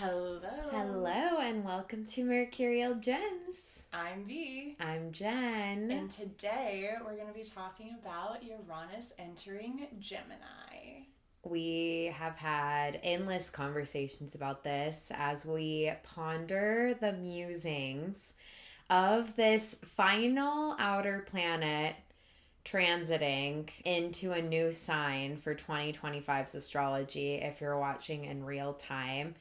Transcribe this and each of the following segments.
Hello. Hello and welcome to Mercurial Gems. I'm V. I'm Jen. And today we're going to be talking about Uranus entering Gemini. We have had endless conversations about this as we ponder the musings of this final outer planet transiting into a new sign for 2025's astrology if you're watching in real time.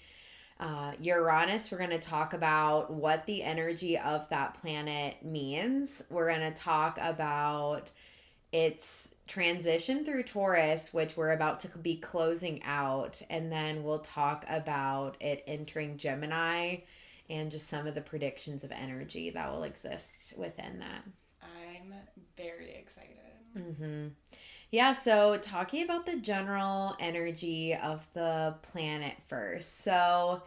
Uranus, we're going to talk about what the energy of that planet means. We're going to talk about its transition through Taurus, which we're about to be closing out. And then we'll talk about it entering Gemini and just some of the predictions of energy that will exist within that. I'm very excited. Yeah, so talking about the general energy of the planet first. So,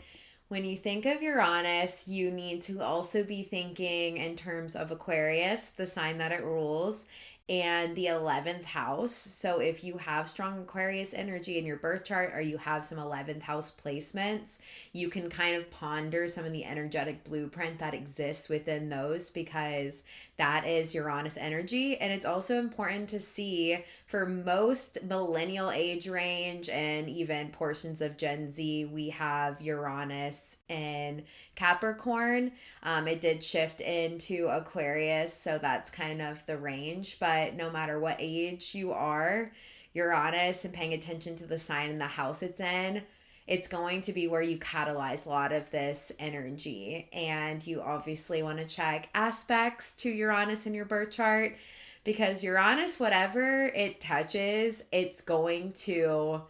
when you think of Uranus, you need to also be thinking in terms of Aquarius, the sign that it rules, and the 11th house. So, if you have strong Aquarius energy in your birth chart or you have some 11th house placements, you can kind of ponder some of the energetic blueprint that exists within those because that is Uranus energy. And it's also important to see for most millennial age range and even portions of Gen Z, we have Uranus in Capricorn. It did shift into Aquarius, so that's kind of the range. But no matter what age you are, Uranus and paying attention to the sign and the house it's in, it's going to be where you catalyze a lot of this energy. And you obviously want to check aspects to Uranus in your birth chart because Uranus, whatever it touches, it's going to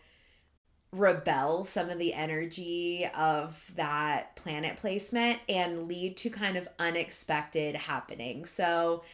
rebel some of the energy of that planet placement and lead to kind of unexpected happenings. So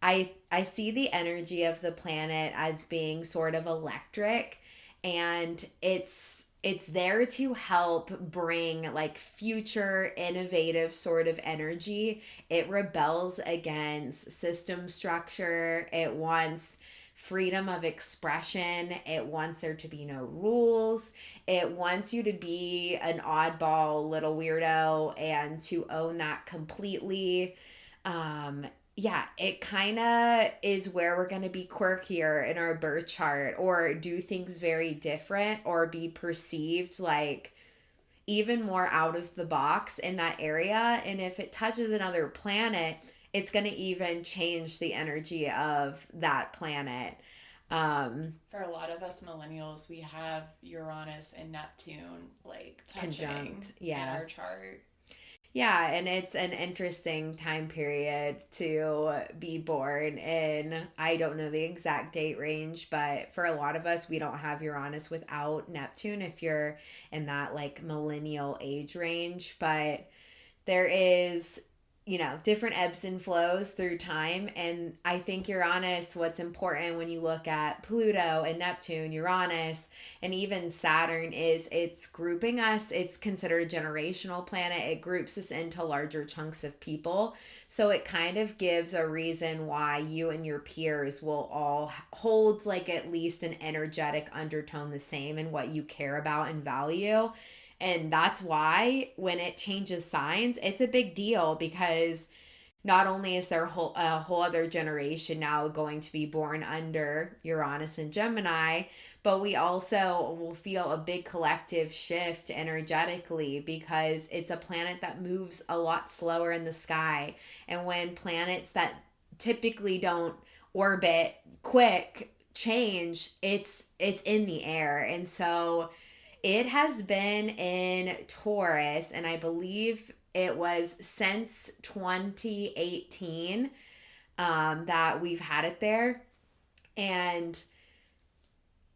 I see the energy of the planet as being sort of electric, and it's there to help bring like future innovative sort of energy. It rebels against system structure. It wants freedom of expression. It wants there to be no rules. It wants you to be an oddball little weirdo and to own that completely. It kind of is where we're going to be quirkier in our birth chart or do things very different or be perceived like even more out of the box in that area. And if it touches another planet, it's going to even change the energy of that planet. For a lot of us millennials, we have Uranus and Neptune like touching Conjunct, in our chart. Yeah, and it's an interesting time period to be born in. I don't know the exact date range, but for a lot of us, we don't have Uranus without Neptune if you're in that like millennial age range. But there is, different ebbs and flows through time. And I think Uranus, what's important when you look at Pluto and Neptune, Uranus, and even Saturn is it's grouping us. It's considered a generational planet. It groups us into larger chunks of people. So it kind of gives a reason why you and your peers will all hold like at least an energetic undertone the same in what you care about and value. And that's why when it changes signs, it's a big deal because not only is there a whole other generation now going to be born under Uranus and Gemini, but we also will feel a big collective shift energetically because it's a planet that moves a lot slower in the sky. And when planets that typically don't orbit quick change, it's in the air. And so it has been in Taurus, and I believe it was since 2018 that we've had it there. And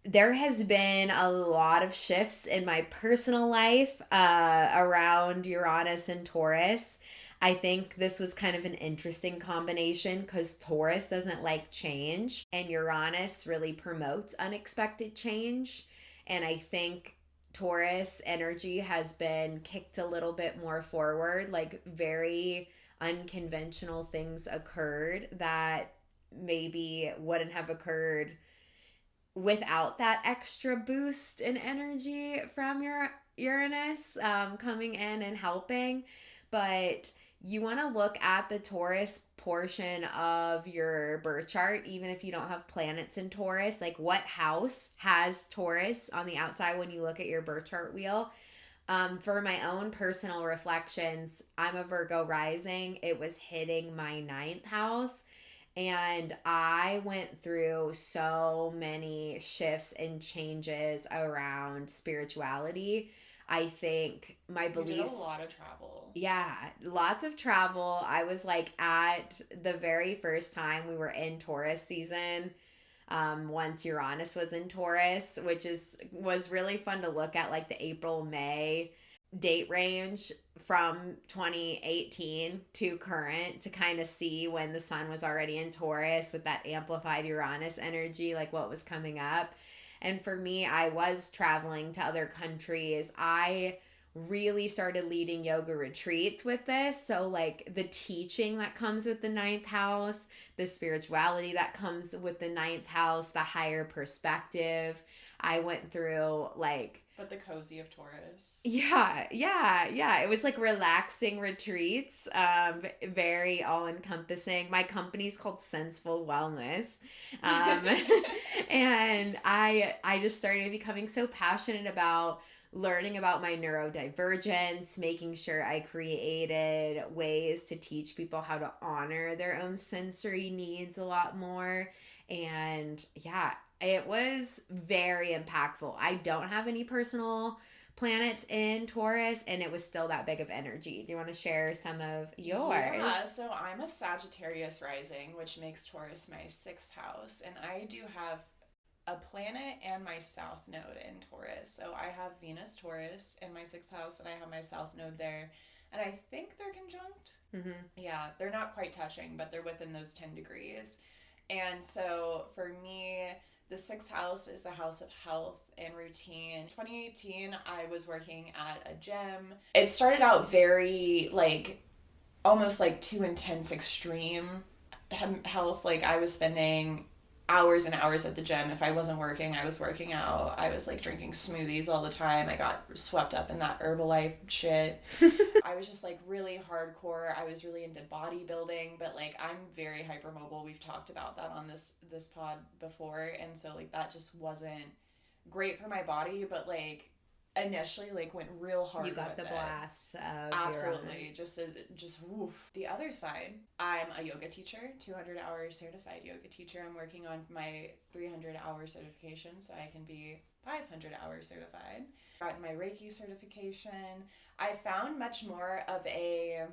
there has been a lot of shifts in my personal life around Uranus and Taurus. I think this was kind of an interesting combination because Taurus doesn't like change, and Uranus really promotes unexpected change. And I think Taurus energy has been kicked a little bit more forward, like very unconventional things occurred that maybe wouldn't have occurred without that extra boost in energy from your Uranus coming in and helping. But you want to look at the Taurus portion of your birth chart, even if you don't have planets in Taurus. Like, what house has Taurus on the outside when you look at your birth chart wheel? For my own personal reflections, I'm a Virgo rising. It was hitting my ninth house. And I went through so many shifts and changes around spirituality. I think my beliefs. You did a lot of travel. Yeah, lots of travel. I was like at the very first time we were in Taurus season. Once Uranus was in Taurus, which was really fun to look at, like the April, May date range from 2018 to current, to kind of see when the sun was already in Taurus with that amplified Uranus energy, like what was coming up. And for me, I was traveling to other countries. I really started leading yoga retreats with this. So, like, the teaching that comes with the ninth house, the spirituality that comes with the ninth house, the higher perspective. I went through, like... But the cozy of Taurus. Yeah. It was like relaxing retreats, very all-encompassing. My company's called Senseful Wellness. And I just started becoming so passionate about learning about my neurodivergence, making sure I created ways to teach people how to honor their own sensory needs a lot more. And yeah, it was very impactful. I don't have any personal planets in Taurus, and it was still that big of energy. Do you want to share some of yours? Yeah, so I'm a Sagittarius rising, which makes Taurus my 6th house. And I do have a planet and my south node in Taurus. So I have Venus Taurus in my 6th house, and I have my south node there. And I think they're conjunct. Mm-hmm. Yeah, they're not quite touching, but they're within those 10 degrees. And so for me, the 6th house is a house of health and routine. 2018, I was working at a gym. It started out very, like, almost like too intense, extreme health. Like, I was spending hours and hours at the gym. If I wasn't working, I was working out. I was like drinking smoothies all the time. I got swept up in that Herbalife shit. I was just like really hardcore. I was really into bodybuilding, but like I'm very hypermobile. We've talked about that on this pod before, and so like that just wasn't great for my body, but like initially like went real hard. You got the blast of absolutely Uranus. just woof. The other side, I'm a yoga teacher, 200-hour certified yoga teacher. I'm working on my 300-hour certification so I can be 500-hour certified. Gotten my Reiki certification. I found much more of a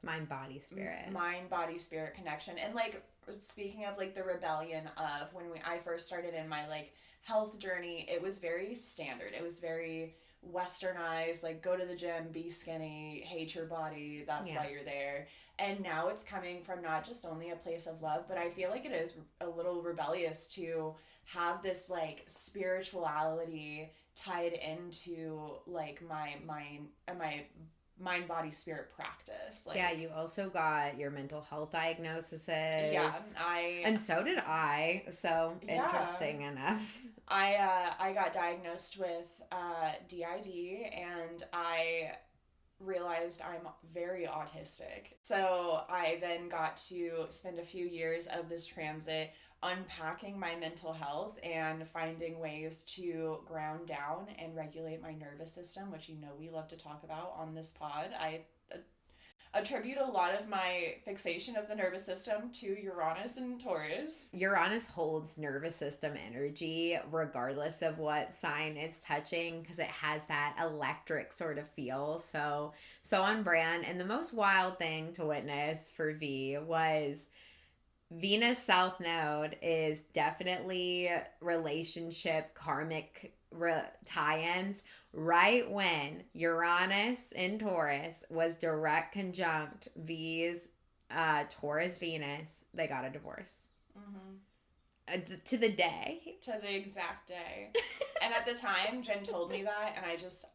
mind body spirit connection. And like speaking of like the rebellion of when I first started in my like health journey, it was very standard. It was very westernized, like go to the gym, be skinny, hate your body, that's why you're there. And now it's coming from not just only a place of love, but I feel like it is a little rebellious to have this like spirituality tied into like my mind body spirit practice. Like, yeah, you also got your mental health diagnosis. Yeah, and so did I. So interesting enough. I got diagnosed with DID, and I realized I'm very autistic. So I then got to spend a few years of this transit unpacking my mental health and finding ways to ground down and regulate my nervous system, which you know we love to talk about on this pod. I attribute a lot of my fixation of the nervous system to Uranus and Taurus. Uranus holds nervous system energy regardless of what sign it's touching, because it has that electric sort of feel. So on brand. And the most wild thing to witness for V was Venus South Node is definitely relationship karmic tie-ins. Right when Uranus in Taurus was direct conjunct V's Taurus Venus, they got a divorce. Mm-hmm. To the day. To the exact day. And at the time, Jen told me that, and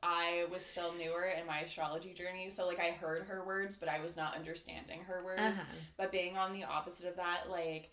I was still newer in my astrology journey, so like I heard her words, but I was not understanding her words. But being on the opposite of that, like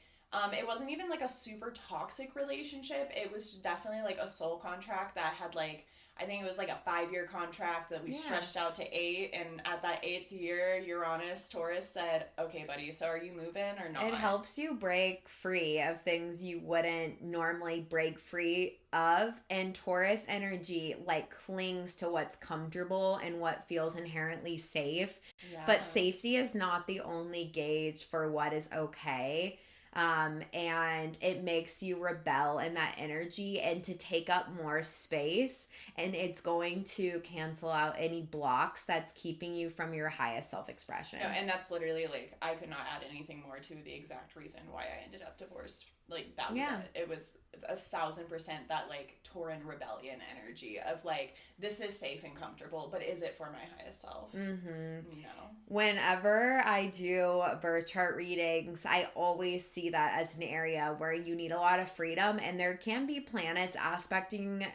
It wasn't even like a super toxic relationship. It was definitely like a soul contract that had like, I think it was like a 5-year contract that we stretched out to 8. And at that 8th year, Uranus Taurus said, okay, buddy, so are you moving or not? It helps you break free of things you wouldn't normally break free of. And Taurus energy like clings to what's comfortable and what feels inherently safe. Yeah. But safety is not the only gauge for what is okay. And it makes you rebel in that energy and to take up more space, and it's going to cancel out any blocks that's keeping you from your highest self-expression. No, and that's literally like, I could not add anything more to the exact reason why I ended up divorced. Like, that was it. It was 1,000% that like Tauran rebellion energy of like, this is safe and comfortable, but is it for my highest self? Mm-hmm. No. Whenever I do birth chart readings, I always see that as an area where you need a lot of freedom, and there can be planets aspecting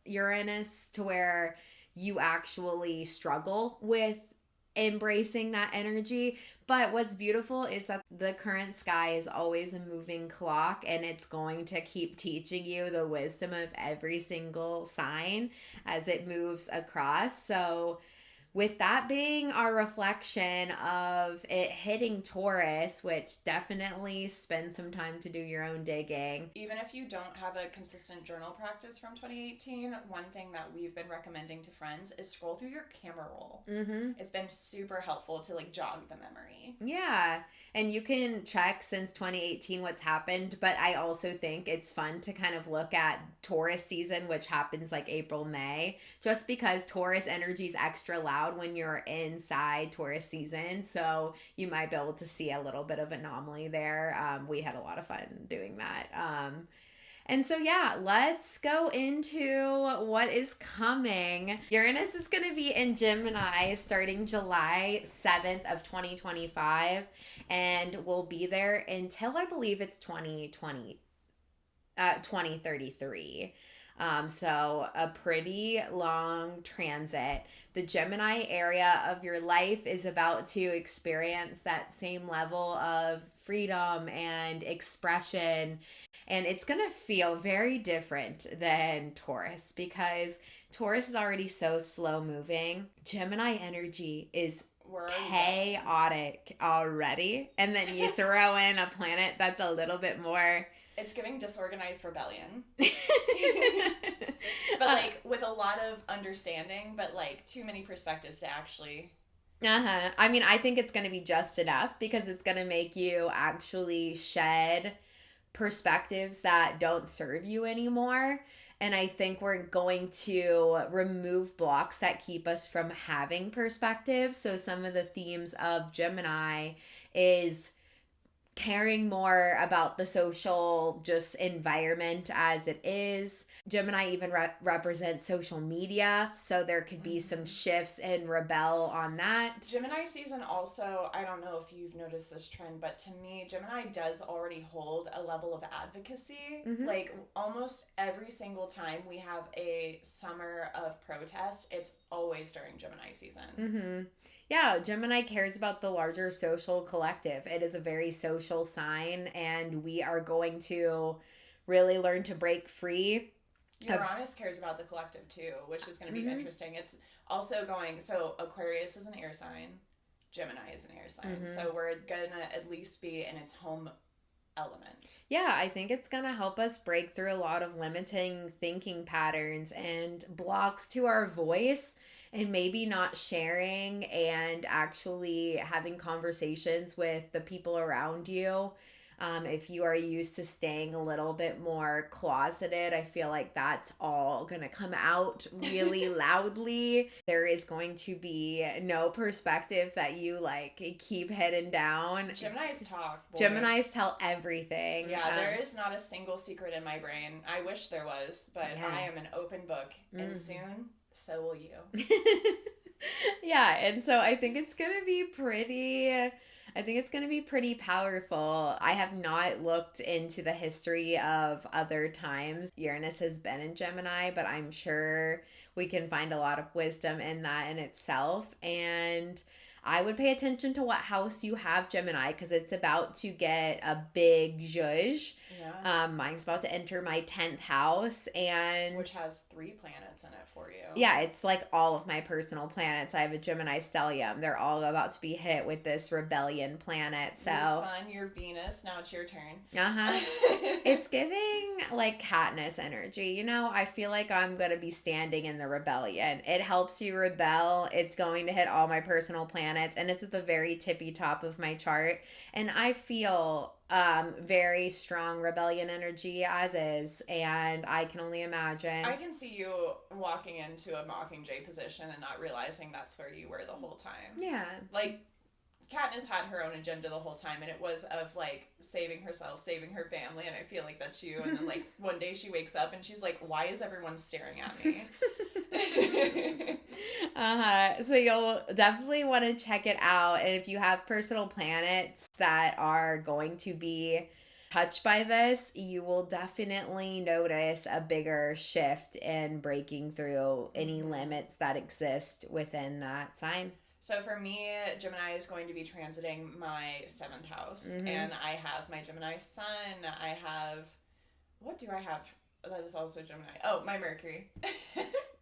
Uranus to where you actually struggle with embracing that energy. But what's beautiful is that the current sky is always a moving clock, and it's going to keep teaching you the wisdom of every single sign as it moves across. So with that being our reflection of it hitting Taurus, which definitely spend some time to do your own digging. Even if you don't have a consistent journal practice from 2018, one thing that we've been recommending to friends is scroll through your camera roll. Mm-hmm. It's been super helpful to like jog the memory. Yeah. And you can check since 2018 what's happened, but I also think it's fun to kind of look at Taurus season, which happens like April, May, just because Taurus energy is extra loud when you're inside Taurus season. So you might be able to see a little bit of anomaly there. We had a lot of fun doing that. And so, yeah, let's go into what is coming. Uranus is going to be in Gemini starting July 7th of 2025, and will be there until I believe it's 2033. So a pretty long transit. The Gemini area of your life is about to experience that same level of freedom and expression. And it's going to feel very different than Taurus, because Taurus is already so slow moving. Gemini energy is chaotic already. And then you throw in a planet that's a little bit more... It's giving disorganized rebellion. But like with a lot of understanding, but like too many perspectives to actually... I mean, I think it's going to be just enough, because it's going to make you actually shed perspectives that don't serve you anymore. And I think we're going to remove blocks that keep us from having perspectives. So some of the themes of Gemini is caring more about the social just environment as it is. Gemini even represents social media, so there could be some shifts and rebel on that. Gemini season also, I don't know if you've noticed this trend, but to me, Gemini does already hold a level of advocacy. Mm-hmm. Like almost every single time we have a summer of protest, it's always during Gemini season. Mm-hmm. Yeah, Gemini cares about the larger social collective. It is a very social sign, and we are going to really learn to break free. Uranus cares about the collective too, which is going to be interesting. It's also going, so Aquarius is an air sign, Gemini is an air sign. So we're going to at least be in its home element. Yeah, I think it's going to help us break through a lot of limiting thinking patterns and blocks to our voice, and maybe not sharing and actually having conversations with the people around you. If you are used to staying a little bit more closeted, I feel like that's all going to come out really loudly. There is going to be no perspective that you like keep hidden down. Geminis talk. Boy. Geminis tell everything. Yeah, there is not a single secret in my brain. I wish there was, but I am an open book, and soon, so will you. Yeah, and so I think it's going to be pretty powerful. I have not looked into the history of other times Uranus has been in Gemini, but I'm sure we can find a lot of wisdom in that in itself. And I would pay attention to what house you have, Gemini, because it's about to get a big zhuzh. Yeah. Mine's about to enter my 10th house, and which has 3 planets in it for you. yeah, it's like all of my personal planets. I have a Gemini stellium. They're all about to be hit with this rebellion planet. So your sun, your Venus. Now it's your turn. It's giving like Katniss energy. You know, I feel like I'm gonna be standing in the rebellion. It helps you rebel. It's going to hit all my personal planets, and it's at the very tippy top of my chart. And I feel very strong rebellion energy as is, and I can only imagine. I can see you walking into a Mockingjay position and not realizing that's where you were the whole time. Yeah. Like, Katniss had her own agenda the whole time, and it was of, like, saving herself, saving her family, and I feel like that's you. And then, like, one day she wakes up and she's like, why is everyone staring at me? So you'll definitely want to check it out. And if you have personal planets that are going to be touched by this, you will definitely notice a bigger shift in breaking through any limits that exist within that sign. So for me, Gemini is going to be transiting my 7th house. And I have my Gemini sun. I have... What do I have that is also Gemini? Oh, my Mercury.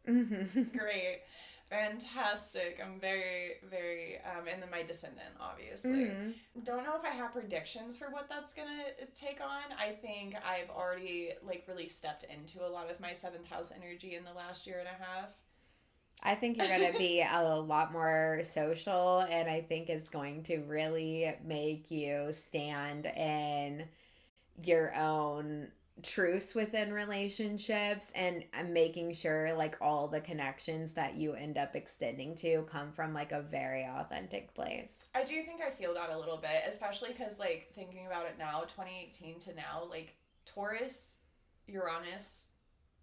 Great. Fantastic. I'm very, very, and then my descendant, obviously. Don't know if I have predictions for what that's going to take on. I think I've already, like, really stepped into a lot of my 7th house energy in the last year and a half. I think you're going to be a lot more social, and I think it's going to really make you stand in your own truths within relationships, and making sure like all the connections that you end up extending to come from like a very authentic place. I do think I feel that a little bit, especially because like thinking about it now, 2018 to now, like Taurus, Uranus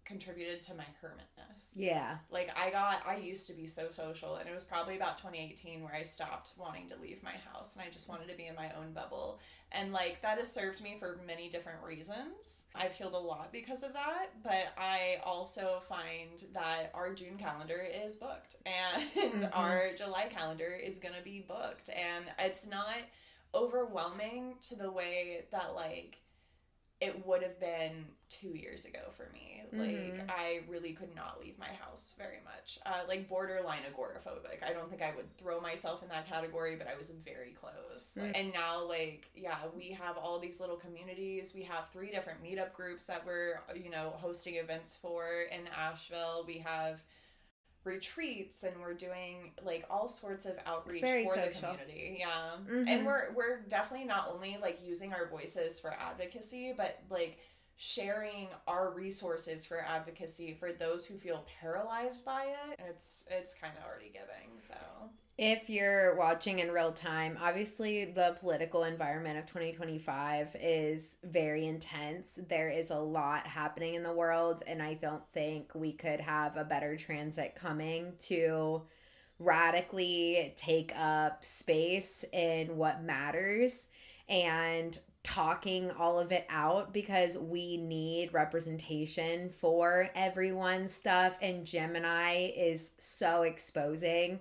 contributed to my hermitness. Yeah. Like I used to be so social, and it was probably about 2018 where I stopped wanting to leave my house and I just wanted to be in my own bubble. And like that has served me for many different reasons. I've healed a lot because of that, but I also find that our June calendar is booked, and our July calendar is going to be booked, and it's not overwhelming to the way that like it would have been 2 years ago for me. Like, I really could not leave my house very much. Like, borderline agoraphobic. I don't think I would throw myself in that category, but I was very close. And now, like, yeah, we have all these little communities. We have 3 different meetup groups that we're, you know, hosting events for in Asheville. We have retreats, and we're doing like all sorts of outreach for the community. Yeah. And we're definitely not only like using our voices for advocacy, but like sharing our resources for advocacy for those who feel paralyzed by it. It's kind of already giving. So if you're watching in real time, obviously the political environment of 2025 is very intense. There is a lot happening in the world, and I don't think we could have a better transit coming to radically take up space in what matters and talking all of it out, because we need representation for everyone's stuff, and Gemini is so exposing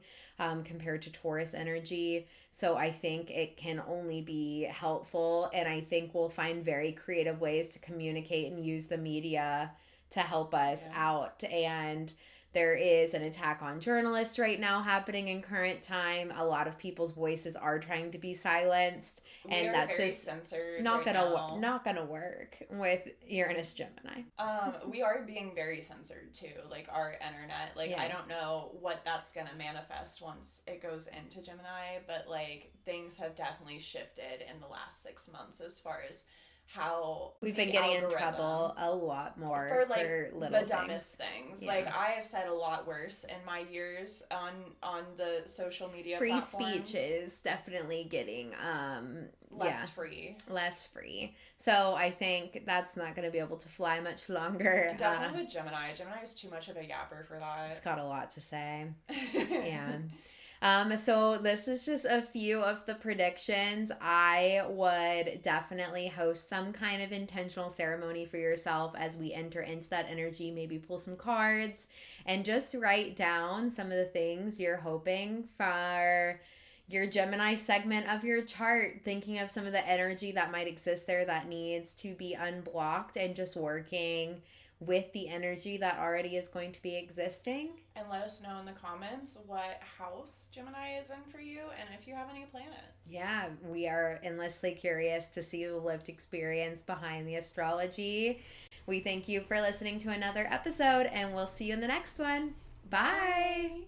compared to Taurus energy. So I think it can only be helpful, and I think we'll find very creative ways to communicate and use the media to help us out. And there is an attack on journalists right now happening in current time. A lot of people's voices are trying to be silenced, and that's just censored not gonna work with Uranus Gemini. We are being very censored too, like our internet. Like I don't know what that's gonna manifest once it goes into Gemini, but like things have definitely shifted in the last 6 months as far as how we've been getting in trouble a lot more for like little the dumbest things. Like I have said a lot worse in my years on the social media platforms. Speech is definitely getting less free. So I think that's not going to be able to fly much longer. Definitely with Gemini is too much of a yapper for that. It's got a lot to say. Yeah. So this is just a few of the predictions. I would definitely host some kind of intentional ceremony for yourself as we enter into that energy. Maybe pull some cards and just write down some of the things you're hoping for your Gemini segment of your chart, thinking of some of the energy that might exist there that needs to be unblocked, and just working with the energy that already is going to be existing. And let us know in the comments what house Gemini is in for you and if you have any planets. Yeah, we are endlessly curious to see the lived experience behind the astrology. We thank you for listening to another episode, and we'll see you in the next one. Bye.